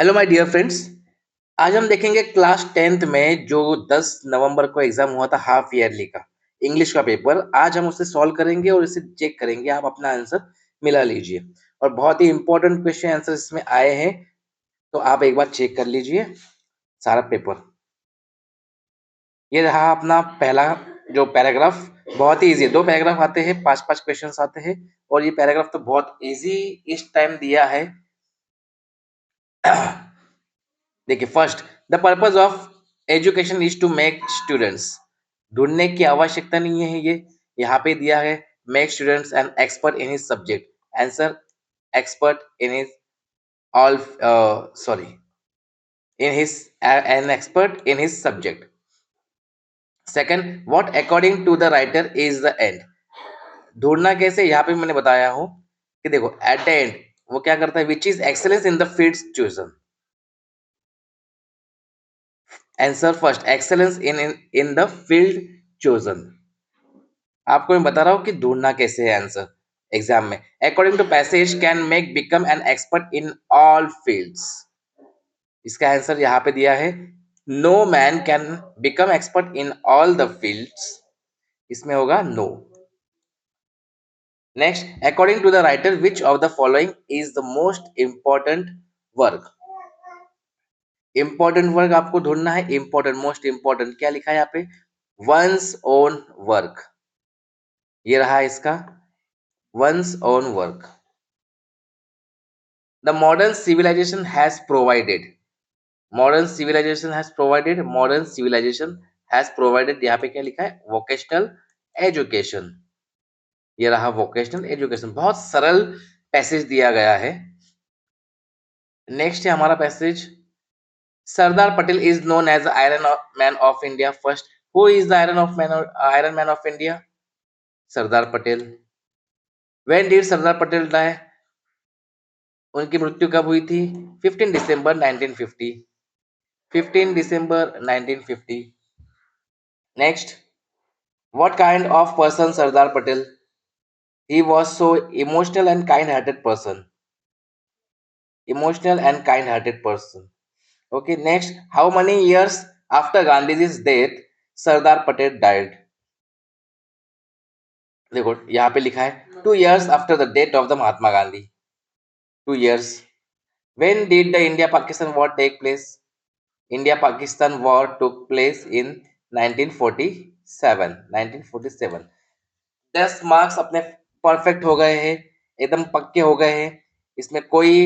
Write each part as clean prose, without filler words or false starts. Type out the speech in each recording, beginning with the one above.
Hello my dear friends. आज हम देखेंगे क्लास 10th में जो 10 नवंबर को एग्जाम हुआ था हाफ ईयरली का इंग्लिश का पेपर। आज हम उसे सॉल्व करेंगे और इसे चेक करेंगे, आप अपना आंसर मिला लीजिए। और बहुत ही इंपॉर्टेंट क्वेश्चन आंसर इसमें आए हैं, तो आप एक बार चेक कर लीजिए सारा पेपर। ये रहा अपना पहला जो पैराग्राफ, बहुत ही इजी है। 2 पैराग्राफ आते हैं, 5-5 क्वेश्चंस आते हैं और ये पैराग्राफ तो बहुत इजी इस टाइम दिया है। देखिए, first, the purpose of education is to make students. ढूंढने की आवश्यकता नहीं है, ये यहाँ पे दिया है। Make students an expert in his subject. Answer, expert in his all sorry in his an expert in his subject. Second, what according to the writer is the end. ढूंढना कैसे, यहाँ पे मैंने बताया हूँ कि देखो, एट द एंड वो क्या करता है, which is excellence in the fields chosen. Answer first, excellence in the field chosen. आपको मैं बता रहा हूँ कि ढूंढना कैसे है आंसर एग्जाम में। According to passage can make become an expert in all fields. इसका आंसर यहाँ पे दिया है, no man can become expert in all the fields. इसमें होगा no. Next, according to the writer which of the following is the most important work. Important work आपको ढूंढना है। इंपॉर्टेंट, मोस्ट इंपॉर्टेंट क्या लिखा है यहाँ पे, वंस ओन वर्क। ये रहा इसका one's own work. The modern civilization has provided. Modern civilization has provided. Modern civilization has provided. यहाँ पे क्या लिखा है, vocational education। ये रहा vocational education। बहुत सरल पैसेज दिया गया है। नेक्स्ट है हमारा passage, Sardar Patel is known as iron man of India. First, who is the iron man of India? Sardar Patel. When did Sardar Patel die? उनकी मृत्यु कब हुई थी? 15 दिसंबर 1950। 15 दिसंबर 1950। Next, what kind of person Sardar Patel? He was so emotional and kind-hearted person. Emotional and kind-hearted person. Okay, next, how many years after Gandhiji's death Sardar Patel died? देखो यहाँ पे लिखा है 2 years after the death of the Mahatma Gandhi. 2 years. When did the India-Pakistan war take place? India-Pakistan war took place in 1947. 1947. 10 marks अपने perfect हो गए हैं, एकदम पक्के हो गए हैं। इसमें कोई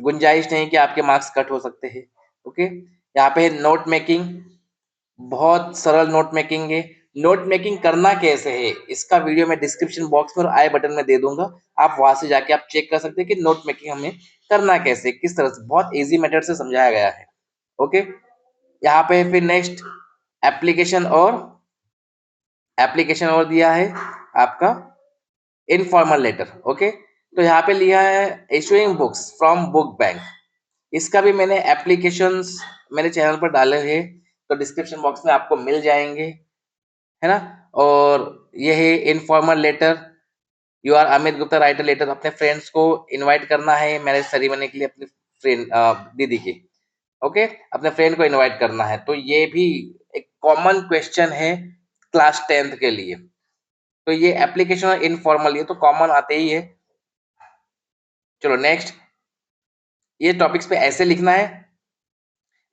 गुंजाइश नहीं कि आपके मार्क्स कट हो सकते हैं। ओके, यहाँ पे नोट मेकिंग, बहुत सरल नोट मेकिंग है। नोट मेकिंग करना कैसे है, इसका वीडियो मैं डिस्क्रिप्शन बॉक्स में और आई बटन में दे दूंगा। आप वहां से जाके आप चेक कर सकते हैं कि नोट मेकिंग हमें करना कैसे, किस तरह से। बहुत इजी मेथड से समझाया गया है। ओके, यहाँ पे फिर नेक्स्ट एप्लीकेशन और दिया है आपका इनफॉर्मल लेटर। ओके, तो यहाँ पे लिया है issuing books from book bank. इसका भी मैंने एप्लीकेशंस मेरे चैनल पर डाले हैं, तो डिस्क्रिप्शन बॉक्स में आपको मिल जाएंगे, है ना। और ये है informal letter, you are Amit Gupta writer letter. अपने फ्रेंड्स को इनवाइट करना है मैरिज सेरेमनी के लिए, अपनी फ्रेंड दीदी की। ओके, अपने फ्रेंड को इनवाइट करना है। तो ये भी एक कॉमन क्वेश्चन है क्लास 10th के लिए। तो ये एप्लीकेशन और इनफॉर्मल, ये तो कॉमन आते ही है। चलो नेक्स्ट, ये टॉपिक्स पे ऐसे लिखना है,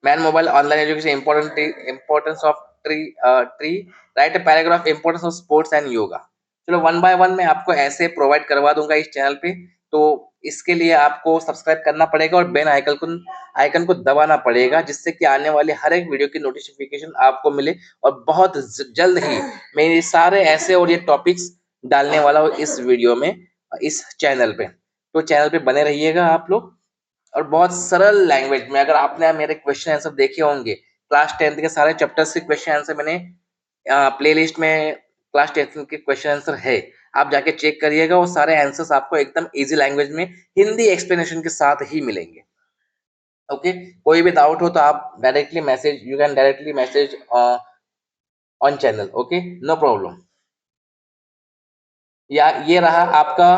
man mobile online education importance of tree, right a paragraph importance of sports and yoga. चलो वन बाय वन मैं आपको ऐसे प्रोवाइड करवा दूंगा इस चैनल पे। तो इसके लिए आपको सब्सक्राइब करना पड़ेगा और बेल आइकन को दबाना पड़ेगा, जिससे कि आने वाले हर एक वीडियो की नोटिफिकेशन आपको मिले। और बहुत जल्द ही मैं ये सारे ऐसे और ये टॉपिक्स डालने वाला हूँ इस वीडियो में, इस चैनल पे। तो चैनल पे बने रहिएगा आप लोग। और बहुत सरल लैंग्वेज में, अगर आपने मेरे क्वेश्चन आंसर देखे होंगे, क्लास 10th के सारे चैप्टर्स के क्वेश्चन आंसर मैंने प्लेलिस्ट में क्लास 10th के क्वेश्चन आंसर है, आप जाके चेक करिएगा। वो सारे आंसर्स आपको एकदम इजी लैंग्वेज में हिंदी एक्सप्लेनेशन के साथ ही मिलेंगे। ओके, कोई भी डाउट हो तो आप you can directly message on channel. Okay, no problem. या ये रहा आपका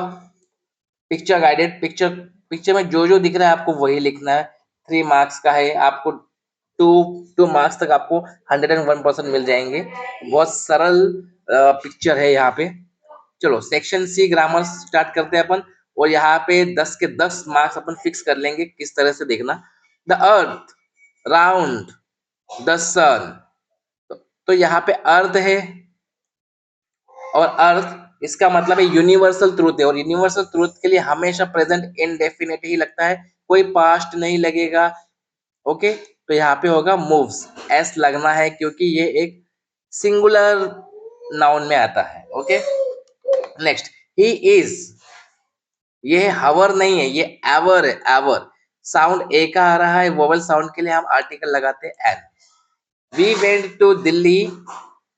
पिक्चर गाइडेड। पिक्चर में जो जो दिख रहा है आपको वही लिखना है। 3 मार्क्स का है, आपको 2 मार्क्स तक आपको 101% मिल जाएंगे। बहुत सरल पिक्चर है यहाँ पे। चलो सेक्शन सी ग्रामर स्टार्ट करते हैं अपन, और यहाँ पे 10 के 10 मार्क्स अपन फिक्स कर लेंगे। किस तरह से देखना, द अर्थ राउंड द सन, तो यहाँ पे अर्थ है, और अर्थ इसका मतलब है यूनिवर्सल ट्रूथ है, और यूनिवर्सल ट्रूथ के लिए हमेशा प्रेजेंट इंडेफिनिट ही लगता है, कोई पास्ट नहीं लगेगा। ओके, तो यहाँ पे होगा मूव्स, एस लगना है क्योंकि ये एक सिंगुलर नाउन में आता है। ओके, नेक्स्ट, ही इज, ये हवर नहीं है, ये एवर है, एवर। साउंड ए का आ रहा है, वोवल साउंड के लिए हम आर्टिकल लगाते हैं an. We went to Delhi,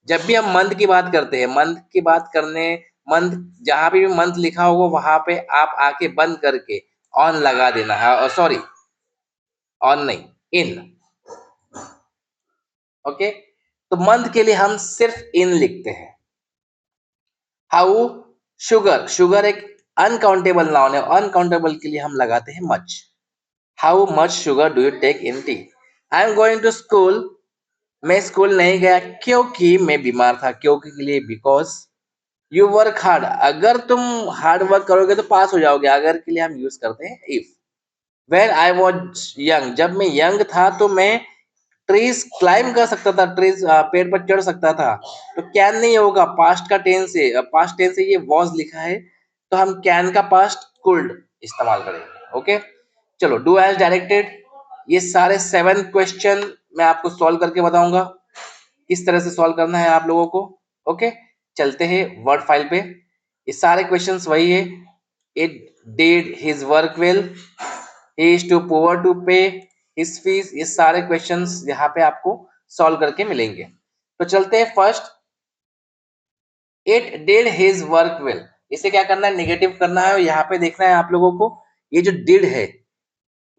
जब भी हम मंथ की बात करते हैं, मंथ की बात करने, मंथ जहां पे भी मंथ लिखा होगा वहां पे आप आके बंद करके ऑन लगा देना है, सॉरी ऑन नहीं, इन। ओके, तो मंथ के लिए हम सिर्फ इन लिखते हैं। हाउ, शुगर, शुगर एक अनकाउंटेबल नाउन है, अनकाउंटेबल के लिए हम लगाते हैं much. How much sugar do you take in tea. I am going to school, मैं स्कूल नहीं गया क्योंकि मैं बीमार था, क्योंकि के लिए बिकॉज। यू वर्क हार्ड, अगर तुम हार्ड वर्क करोगे तो पास हो जाओगे, अगर के लिए हम यूज करते हैं if. When I was young, जब मैं यंग था तो मैं ट्रीज क्लाइम कर सकता था, ट्रीज पेड़ पर चढ़ सकता था। तो कैन नहीं होगा, पास्ट का टेंस है, पास्ट टेंस से ये वॉज लिखा है, तो हम कैन का पास्ट कुल्ड इस्तेमाल करेंगे। ओके, चलो डू एज डायरेक्टेड, ये सारे 7 क्वेश्चन मैं आपको सॉल्व करके बताऊंगा किस तरह से सॉल्व करना है आप लोगों को। ओके, चलते हैं वर्ड फाइल पे। ये सारे क्वेश्चंस वही है, it did his work well, he is too poor to pay his fees, ये सारे क्वेश्चंस यहाँ पे आपको सॉल्व करके मिलेंगे। तो चलते हैं first, it did his work well, इसे क्या करना है, नेगेटिव करना है, और यहाँ पे देखना है आप लोगों को, ये जो डिड है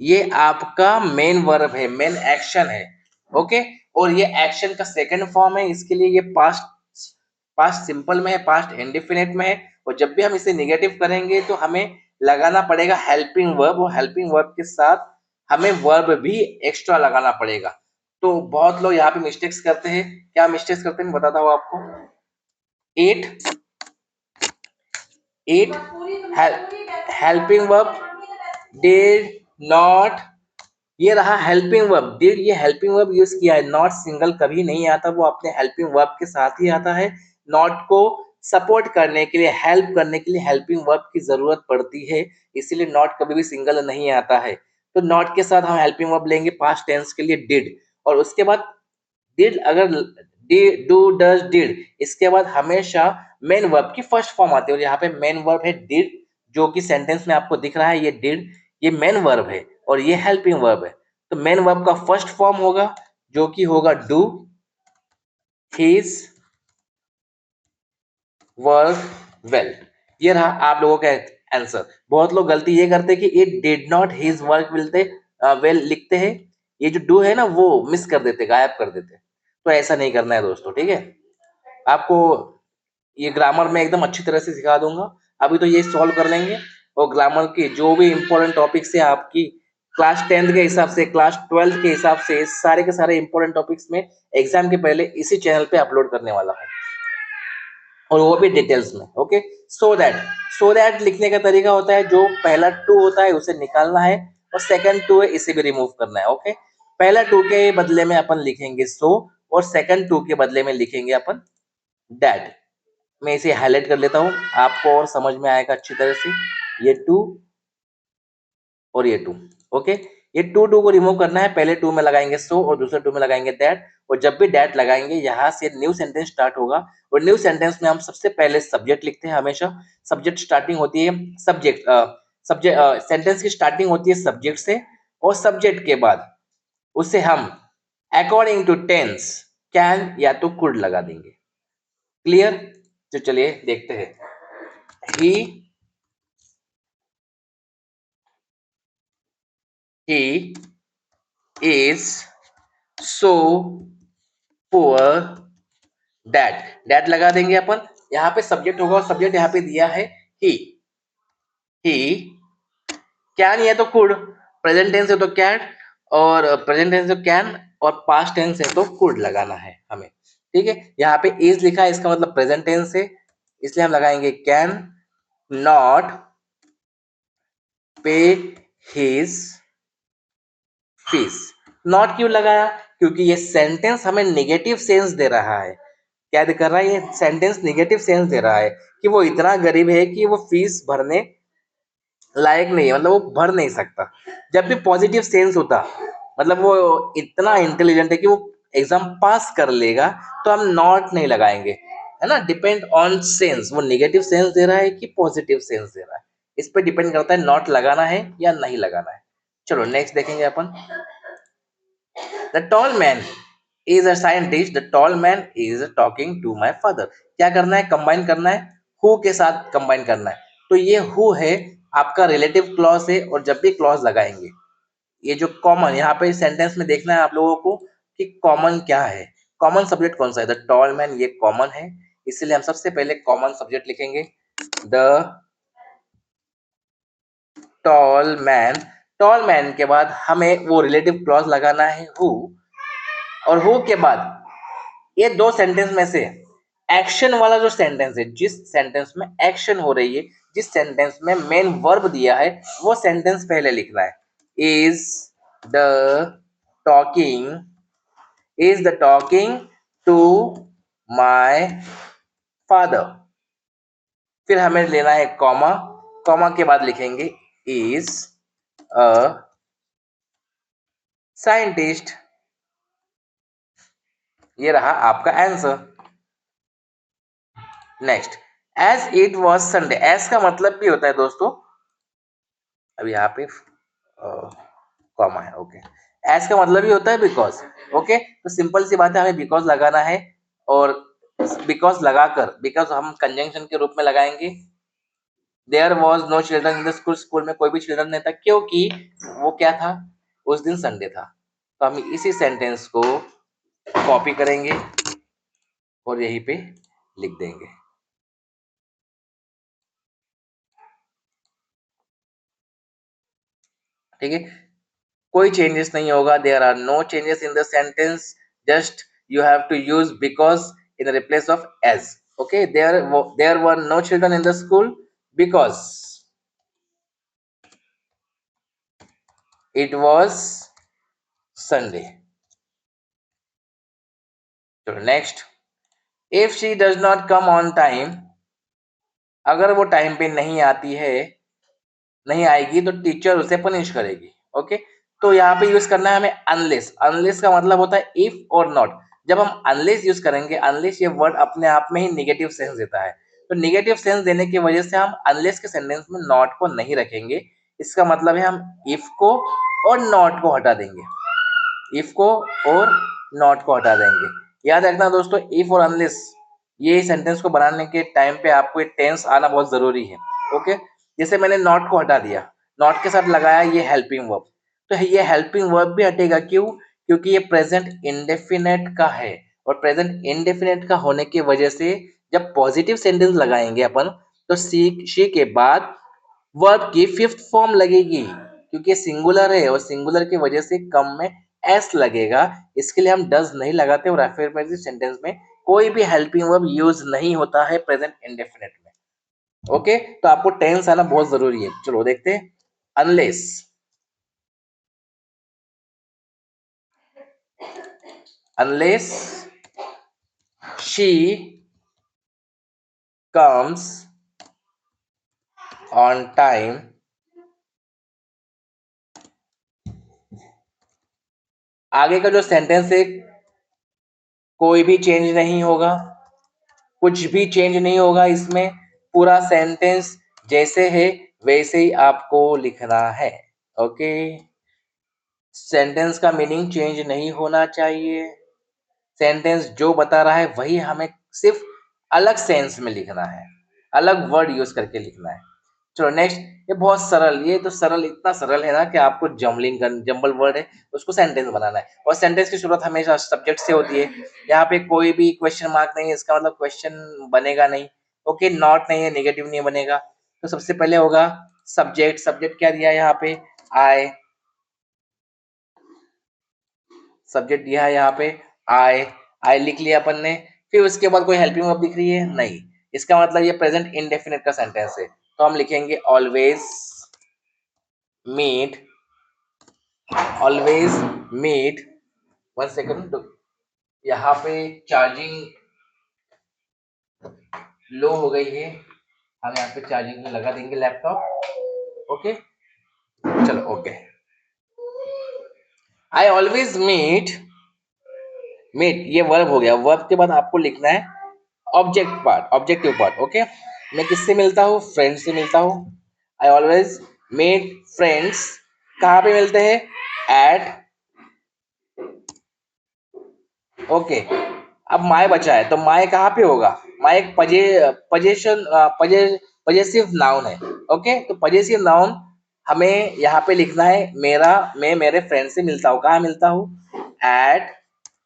ये आपका मेन वर्ब है, मेन एक्शन है। ओके, और ये एक्शन का सेकंड फॉर्म है, इसके लिए ये पास्ट, पास्ट सिंपल में है, पास्ट इंडेफिनिट में है, और जब भी हम इसे नेगेटिव करेंगे तो हमें लगाना पड़ेगा हेल्पिंग वर्ब, और हेल्पिंग वर्ब के साथ हमें वर्ब भी एक्स्ट्रा लगाना पड़ेगा। तो बहुत लोग यहाँ पे मिस्टेक्स करते हैं, क्या मिस्टेक्स करते हैं मैं बताता हूँ आपको। At, at helping verb, did not, ये रहा हेल्पिंग वर्ब, डिड, ये हेल्पिंग वर्ब यूज किया है, नॉट सिंगल कभी नहीं आता, वो अपने हेल्पिंग वर्ब के साथ ही आता है। नॉट को सपोर्ट करने के लिए, हेल्प करने के लिए हेल्पिंग वर्ब की जरूरत पड़ती है, इसीलिए नॉट कभी भी सिंगल नहीं आता है। तो नॉट के साथ हम हेल्पिंग वर्ब लेंगे पास्ट टेंस के लिए डिड, और उसके बाद डिड, अगर डू डज डिड, इसके बाद हमेशा मेन वर्ब की फर्स्ट फॉर्म आती है, और यहाँ पे मेन वर्ब है डिड, जो कि सेंटेंस में आपको दिख रहा है, ये डिड, ये मेन वर्ब है, और ये हेल्पिंग वर्ब है। तो मेन वर्ब का फर्स्ट फॉर्म होगा जो कि होगा डू हिज वर्क वेल। ये रहा आप लोगों का आंसर। बहुत लोग गलती ये करते हैं कि it did not his work well लिखते हैं, ये जो डू है ना वो मिस कर देते, गायब कर देते। तो ऐसा नहीं करना है दोस्तों, ठीक है। आपको ये ग्रामर में एकदम अच्छी तरह से सिखा दूंगा, अभी तो ये सॉल्व कर लेंगे, और ग्रामर की जो भी इंपॉर्टेंट टॉपिक्स है आपकी क्लास 10th के हिसाब से, क्लास 12th के हिसाब से, सारे के सारे इंपॉर्टेंट टॉपिक्स में एग्जाम के पहले इसी चैनल पे अपलोड करने वाला हूँ, और वो भी डिटेल्स में। ओके, सो दैट लिखने का तरीका होता है, जो पहला टू होता है उसे निकालना है, और सेकंड टू है इसे भी रिमूव करना है। ओके, पहला टू के बदले में अपन लिखेंगे सो, और सेकंड टू के बदले में लिखेंगे अपन दैट। मैं इसे हाईलाइट कर लेता हूँ, आपको और समझ में आएगा अच्छी तरह से। ये टू और ये टू। ओके, ये टू को रिमूव करना है, पहले टू में लगाएंगे सो, और दूसरे टू में लगाएंगे दैट, और जब भी दैट लगाएंगे यहाँ से न्यू सेंटेंस स्टार्ट होगा, और न्यू सेंटेंस में हम सबसे पहले सब्जेक्ट लिखते हैं हमेशा। सब्जेक्ट स्टार्टिंग होती है, सेंटेंस की स्टार्टिंग होती है सब्जेक्ट से, और सब्जेक्ट के बाद उसे हम अकॉर्डिंग टू टेंस कैन या तो कुड लगा देंगे। क्लियर, तो चलिए देखते हैं। he is so poor that लगा देंगे अपन, यहाँ पे सब्जेक्ट होगा, और सब्जेक्ट यहाँ पे दिया है he कैन या तो कुड, प्रेजेंट टेंस है तो कैन, और प्रेजेंट टेंस जो कैन और पास्ट टेंस है तो कुड लगाना है हमें। ठीक है, यहाँ पे इज लिखा है, इसका मतलब प्रेजेंट टेंस है, इसलिए हम लगाएंगे कैन नॉट पे हिज फीस। नॉट क्यों लगाया? क्योंकि ये सेंटेंस हमें नेगेटिव सेंस दे रहा है। क्या कर रहा है ये सेंटेंस? नेगेटिव सेंस दे रहा है कि वो इतना गरीब है कि वो फीस भरने लायक नहीं है, मतलब वो भर नहीं सकता। जब भी पॉजिटिव सेंस होता, मतलब वो इतना इंटेलिजेंट है कि वो एग्जाम पास कर लेगा, तो हम नॉट नहीं लगाएंगे, है ना। डिपेंड ऑन सेंस, वो नेगेटिव सेंस दे रहा है कि पॉजिटिव सेंस दे रहा है, इस पे डिपेंड करता है नॉट लगाना है या नहीं लगाना है। चलो नेक्स्ट देखेंगे अपन। The tall man is a scientist, the tall man is talking to my father. क्या करना है? कंबाइन करना है, हु के साथ कंबाइन करना है। तो ये हु है, आपका रिलेटिव क्लॉज है, और जब भी क्लॉज लगाएंगे, ये जो कॉमन यहाँ पे सेंटेंस में देखना है आप लोगों को कि कॉमन क्या है। कॉमन सब्जेक्ट कौन सा है? द टॉल मैन, ये कॉमन है, इसलिए हम सबसे पहले कॉमन सब्जेक्ट लिखेंगे, the tall man. Tall man के बाद हमें वो रिलेटिव क्लॉज लगाना है हु, और हु के बाद ये दो सेंटेंस में से एक्शन वाला जो सेंटेंस है, जिस सेंटेंस में एक्शन हो रही है, जिस सेंटेंस में मेन वर्ब दिया है, वो सेंटेंस पहले लिखना है। Is the talking, is the talking to my father. फिर हमें लेना है कॉमा, कॉमा के बाद लिखेंगे इज अ साइंटिस्ट। ये रहा आपका answer. Next, as it was Sunday. As का मतलब भी होता है दोस्तों, अब यहाँ पे कॉमा है, ओके। एज का मतलब ही होता है बिकॉज, ओके। तो सिंपल सी बात है, हमें बिकॉज लगाना है, और बिकॉज लगाकर, बिकॉज हम कंजंक्शन के रूप में लगाएंगे। There was no children in the school, school में कोई भी चिल्ड्रन नहीं था, क्योंकि वो क्या था, उस दिन संडे था। तो हम इसी सेंटेंस को कॉपी करेंगे और यहीं पे लिख देंगे। ठीक है, कोई चेंजेस नहीं होगा, there are no changes in the sentence, just you have to use because in the replace of age. Okay, there were no children in the school because it was Sunday. चलो next, if she does not come on time. अगर वो time पे नहीं आती है, नहीं आएगी, तो टीचर उसे पनिश करेगी। ओके, तो यहाँ पे यूज करना है हमें अनलेस। अनलेस का मतलब होता है इफ और नॉट। जब हम अनलेस यूज करेंगे, अनलेस ये वर्ड अपने आप में ही निगेटिव सेंस देता है, तो निगेटिव सेंस देने की वजह से हम अनलेस के सेंटेंस में नॉट को नहीं रखेंगे। इसका मतलब है हम इफ को और नॉट को हटा देंगे, इफ को और नॉट को हटा देंगे। याद रखना दोस्तों, इफ और अनलेस ये सेंटेंस को बनाने के टाइम पे आपको एक टेंस आना बहुत जरूरी है। ओके, जैसे मैंने नॉट को हटा दिया, नॉट के साथ लगाया ये हेल्पिंग वर्ब, तो ये हेल्पिंग वर्ब भी हटेगा। क्यों? क्योंकि ये प्रेजेंट इंडेफिनेट का है, और प्रेजेंट इंडेफिनेट का होने की वजह से जब पॉजिटिव सेंटेंस लगाएंगे अपन, तो सी के बाद वर्ब की फिफ्थ फॉर्म लगेगी, क्योंकि सिंगुलर है और सिंगुलर की वजह से कम में एस लगेगा। इसके लिए हम डज नहीं लगाते, और अफर्मेटिव सेंटेंस में कोई भी हेल्पिंग वर्ब यूज नहीं होता है प्रेजेंट इंडेफिनिट में। ओके, तो आपको टेंस आना बहुत जरूरी है। चलो देखते हैं, unless, unless she comes on time, आगे का जो सेंटेंस है कोई भी चेंज नहीं होगा, कुछ भी चेंज नहीं होगा इसमें, पूरा सेंटेंस जैसे है वैसे ही आपको लिखना है। ओके, सेंटेंस का मीनिंग चेंज नहीं होना चाहिए, सेंटेंस जो बता रहा है वही हमें सिर्फ अलग सेंस में लिखना है, अलग वर्ड यूज करके लिखना है। चलो नेक्स्ट, ये बहुत सरल, ये तो सरल, इतना सरल है ना कि आपको जम्बलिंग कर, जंबल वर्ड है उसको सेंटेंस बनाना है, और सेंटेंस की शुरुआत हमेशा सब्जेक्ट से होती है। यहाँ पे कोई भी क्वेश्चन मार्क नहीं है, इसका मतलब क्वेश्चन बनेगा नहीं। ओके, नॉट नहीं है, नेगेटिव नहीं बनेगा। तो सबसे पहले होगा सब्जेक्ट। सब्जेक्ट क्या दिया है यहाँ पे? आई, सब्जेक्ट दिया है यहाँ पे आई लिख लिया अपन ने। फिर उसके बाद कोई हेल्पिंग वर्ब दिख रही है नहीं, इसका मतलब ये प्रेजेंट इंडेफिनिट का सेंटेंस है, तो हम लिखेंगे मीट ऑलवेज मीट। 1 सेकंड, यहाँ पे चार्जिंग लो हो गई है, हम यहाँ पे चार्जिंग में लगा देंगे लैपटॉप। ओके, चलो ओके। आई ऑलवेज मीट ये वर्ब हो गया। वर्ब के बाद आपको लिखना है ऑब्जेक्टिव पार्ट। ओके, मैं किससे मिलता हूँ? फ्रेंड से मिलता हूँ। I always meet friends. कहाँ पे मिलते हैं? एट। ओके, अब माय बचा है, तो माय कहाँ पे होगा? माय एक पजेसिव नाउन है। ओके, तो पजेसिव नाउन हमें यहाँ पे लिखना है मैं मेरे फ्रेंड से मिलता हूँ। कहाँ मिलता हूँ? At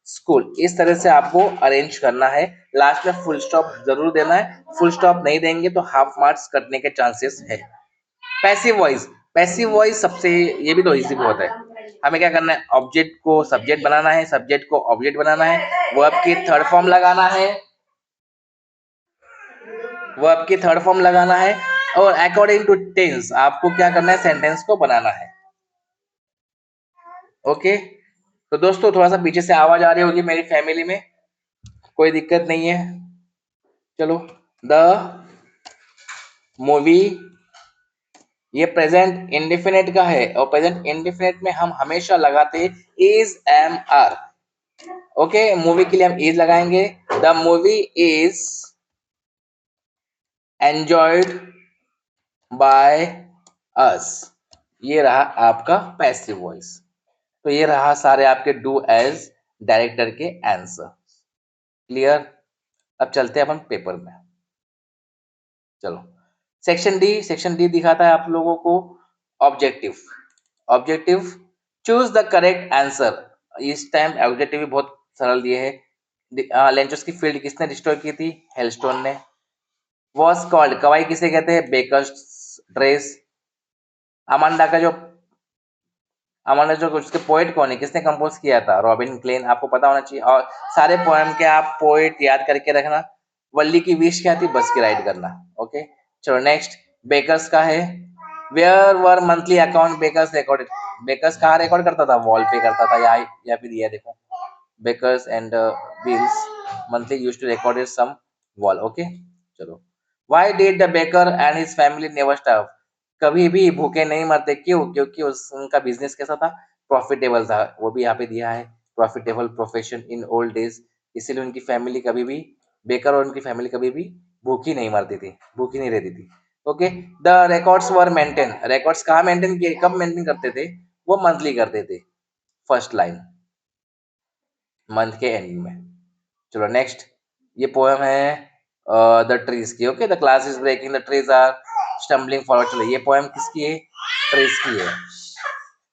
school. इस तरह से आपको अरेंज करना है। लास्ट में फुल स्टॉप जरूर देना है, फुल स्टॉप नहीं देंगे तो हाफ मार्क्स कटने के चांसेस है। पैसिव वॉइस सबसे, ये भी तो इजी बहुत है। हमें क्या करना है? ऑब्जेक्ट को सब्जेक्ट बनाना है, सब्जेक्ट को ऑब्जेक्ट बनाना है, वर्ब की थर्ड फॉर्म लगाना है, और अकॉर्डिंग टू टेंस आपको क्या करना है? सेंटेंस को बनाना है। ओके, तो दोस्तों थोड़ा सा पीछे से आवाज आ रही होगी मेरी फैमिली में, कोई दिक्कत नहीं है। चलो, द मूवी, ये प्रेजेंट इंडेफिनिट का है, और प्रेजेंट इंडेफिनिट में हम हमेशा लगाते is am are. Okay, movie के लिए हम इज लगाएंगे। The movie is enjoyed by us. ये रहा आपका पैसिव वॉइस। तो ये रहा सारे आपके डू एज डायरेक्टर के आंसर। क्लियर? अब चलते हैं अपन पेपर में। चलो, सेक्शन डी दिखाता है आप लोगों को objective choose the correct answer. इस टाइम ऑब्जेक्टिव भी बहुत सरल दिए है। लेंचोस की फील्ड किसने डिस्ट्रॉय की थी? हेलस्टोन ने। वॉज कॉल्ड, कवाई किसे कहते हैं? Bakers dress. अमांडा का जो अमांडा जो उसके पोएट कौन है? किसने कंपोज किया था? Robin Klein. आपको पता होना चाहिए। और सारे पोएम के आप पोएट याद करके रखना। वल्ली की विश क्या थी? बस की राइड करना। ओके, चलो नेक्स्ट। बेकर्स का है where were monthly account bakers recorded. Bakers कहाँ रिकॉर्ड करता था? वॉल पे करता था, या फिर ये देखो bakers and bills monthly used to record some wall. Okay, चलो। Why did the baker and his family never starve? कभी भी भूखे नहीं मरते। क्यों? क्योंकि उनका बिजनेस कैसा था? प्रॉफिटेबल था। वो भी यहाँ पे दिया है, profitable profession in old days. इसीलिए उनकी फैमिली कभी भी, बेकर और उनकी फैमिली कभी भी भूखी नहीं मरती थी, भूखी नहीं रहती थी। Okay, the records were maintain. Records कहाँ मेंटेन किए? कब मेंटेन करते थे? वो मंथली करते थे। फर्स्ट लाइन मंथ के एंड में। चलो नेक्स्ट, ये पोएम है द ट्रीज की। Okay, the class is breaking, the trees are stumbling forward. चलो, ये पोएम किसकी है? ट्रीज की है।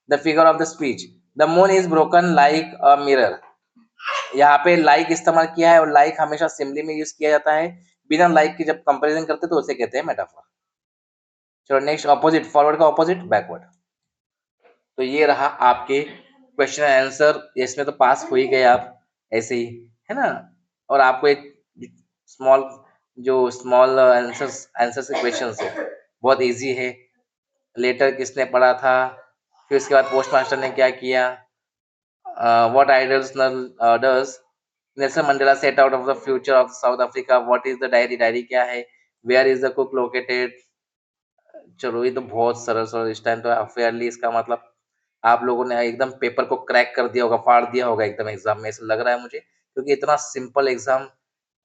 The figure of the speech, the moon is broken like a mirror. यहाँ पे लाइक इस्तेमाल किया है, और लाइक हमेशा सिम्बली में यूज किया जाता है। बिना लाइक के जब कंपैरिजन करते तो उसे कहते हैं मेटाफर। चलो नेक्स्ट, ऑपोजिट, फॉरवर्ड का ऑपोजिट बैकवर्ड। तो ये रहा आपके क्वेश्चन आंसर। इसमें तो पास हो ही गए आप ऐसे ही, है ना? और आपको एक स्मॉल स्मॉल आंसर से क्वेश्चन है, बहुत इजी है। लेटर किसने पढ़ा था? फिर उसके बाद पोस्ट मास्टर ने क्या किया? What idols does Nelson Mandela set out of the future of South Africa? What is the diary? Diary क्या है? Where is the cook located? चलो, ये तो बहुत सरल सरल। इस टाइम तो फेयरली, इसका मतलब आप लोगों ने एकदम पेपर को क्रैक कर दिया होगा, फाड़ दिया होगा एकदम एग्जाम में, ऐसा लग रहा है मुझे, क्योंकि इतना सिंपल एग्जाम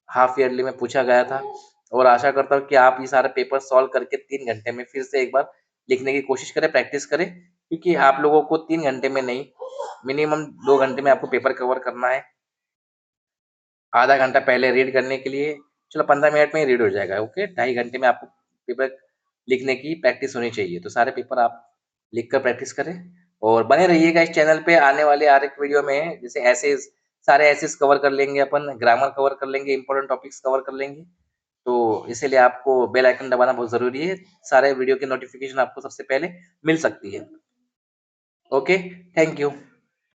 हाफ ईयरली में पूछा गया था। और आशा करता हूँ कि आप ये सारे पेपर सॉल्व करके 3 घंटे में फिर से एक बार लिखने की कोशिश करें, प्रैक्टिस करें, क्योंकि आप लोगों को 3 घंटे में नहीं, मिनिमम 2 घंटे में आपको पेपर कवर करना है। आधा घंटा पहले रीड करने के लिए, चलो 15 मिनट में ही रीड हो जाएगा। ओके, 2.5 घंटे में आपको पेपर लिखने की प्रैक्टिस होनी चाहिए। तो सारे पेपर आप लिख कर प्रैक्टिस करें, और बने रहिएगा इस चैनल पे। आने वाले हर एक वीडियो में जैसे एसेस, सारे एसेस कवर कर लेंगे अपन, ग्रामर कवर कर लेंगे, इंपॉर्टेंट टॉपिक्स कवर कर लेंगे। तो इसीलिए आपको बेल आइकन दबाना बहुत जरूरी है, सारे वीडियो की नोटिफिकेशन आपको सबसे पहले मिल सकती है। Okay, thank you.